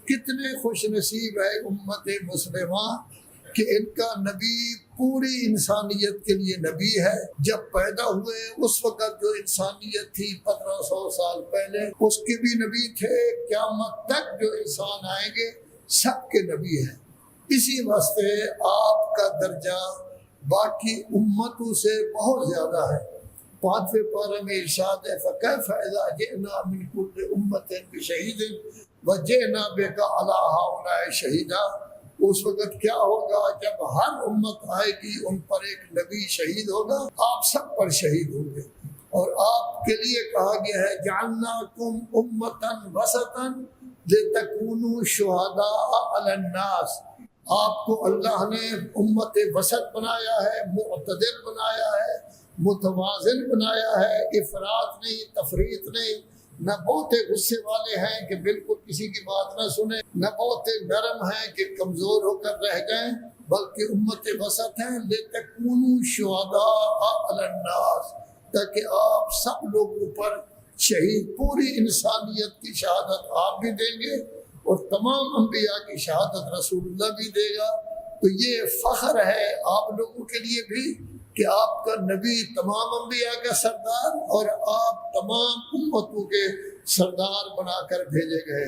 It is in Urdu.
کتنے خوش نصیب ہے امت مسلمہ کہ ان کا نبی پوری انسانیت کے لیے نبی ہے۔ جب پیدا ہوئے اس وقت جو انسانیت تھی 1500 سال پہلے، اس کے بھی نبی تھے، قیامت تک جو انسان آئیں گے سب کے نبی ہیں۔ اسی واسطے آپ کا درجہ باقی امتوں سے بہت زیادہ ہے۔ 5ویں پارہ میں ارشاد ہے فَكَيْفَ إِذَا جِئْنَا مِنْ كُلِّ أُمَّةٍ بِشَهِيدٍ وَجِئْنَا بِكَ عَلَىٰ هَٰؤُلَاءِ شَهِيدًا۔ اس وقت کیا ہوگا جب ہر امت آئے گی، ان پر ایک نبی شہید ہوگا، آپ سب پر شہید ہوں گے۔ اور آپ کے لیے کہا گیا ہے جعلناکم امۃ وسطا لتکونوا شہداء علی الناس۔ آپ کو اللہ نے امت وسط بنایا ہے، معتدل بنایا ہے، متوازن بنایا ہے، افراط نہیں، تفریط نہیں۔ نہ بہت غصے والے ہیں کہ بالکل کسی کی بات نہ سنیں، نہ بہت نرم ہیں کہ کمزور ہو کر رہ جائیں، بلکہ امت وسط ہیں لتکونوا شہداء علی الناس، تاکہ آپ سب لوگوں پر شہید، پوری انسانیت کی شہادت آپ بھی دیں گے اور تمام انبیاء کی شہادت رسول اللہ بھی دے گا۔ تو یہ فخر ہے آپ لوگوں کے لیے بھی کہ آپ کا نبی تمام انبیاء کا سردار اور آپ تمام امتوں کے سردار بنا کر بھیجے گئے۔